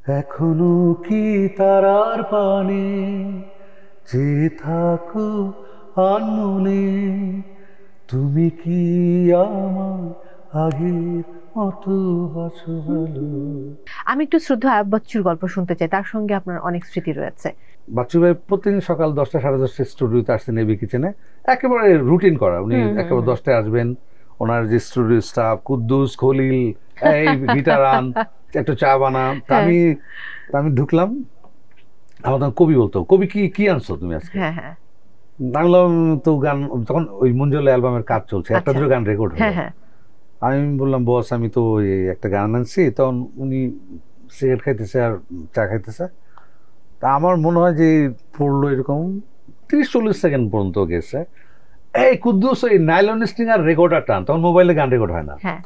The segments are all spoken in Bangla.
এখনো কি তারার পানে চেয়ে থাকো আনমনে, তুমি কি আমার আগের মতো বাসো ভালো। আমি একটু শ্রদ্ধা আয়াব বচ্চুর গল্প শুনতে চাই, তার সঙ্গে আপনার অনেক স্মৃতি রয়েছে। বাচ্চু ভাই প্রতিদিন সকাল 10টা 10:30 স্টুডিওতে আসতেন এবি কিচেনে, একেবারে রুটিন করা। উনি হুম হুম একেবারে হুম। 10টায় আসবেন, ওনার যে স্টুডিও স্টাফ কুদ্দুস খলিল, এই গিটার আন, একটু চা বানান। তা হ্যাঁ আমি তা আমি ঢুকলাম, আমার তখন কবি বলতো, কবি কি কি আনছো তুমি আজকে। হ্যাঁ হ্যাঁ। বাংলাম তো গান, তখন ওই মঞ্জুলা অ্যালবামের কাজ চলছে, একটা আচ্ছা। দুটো গান রেকর্ড হ্যাঁ হলো। হ্যাঁ। আমি বললাম বস আমি তো এই একটা গান আনছি। তখন উনি সিগারেট খাইতেছে আর চা খাইতেছে। তা আমার মনে হয় যে পড়লো এরকম 30-40 সেকেন্ড পর্যন্ত গেছে। এই কুদ্দুস ওই নাইলন স্ট্রিং আর রেকর্ডার টান, তখন মোবাইলে গান রেকর্ড হয় না, হ্যাঁ।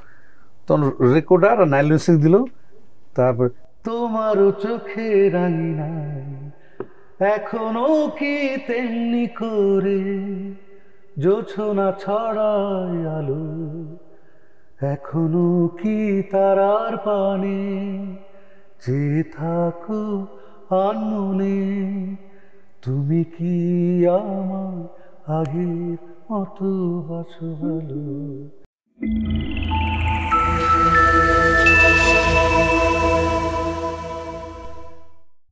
তখন রেকর্ডার আর নাইলন স্ট্রিং দিল। তারপর তোমারও চোখে রাঙিনাই এখনো কি তেমনি করে জোছনা ছড়ায় আলো, এখনো কি তারার পানে চেয়ে থাকো আনমনে, তুমি কি আমার আগের মতো বাসো ভালো।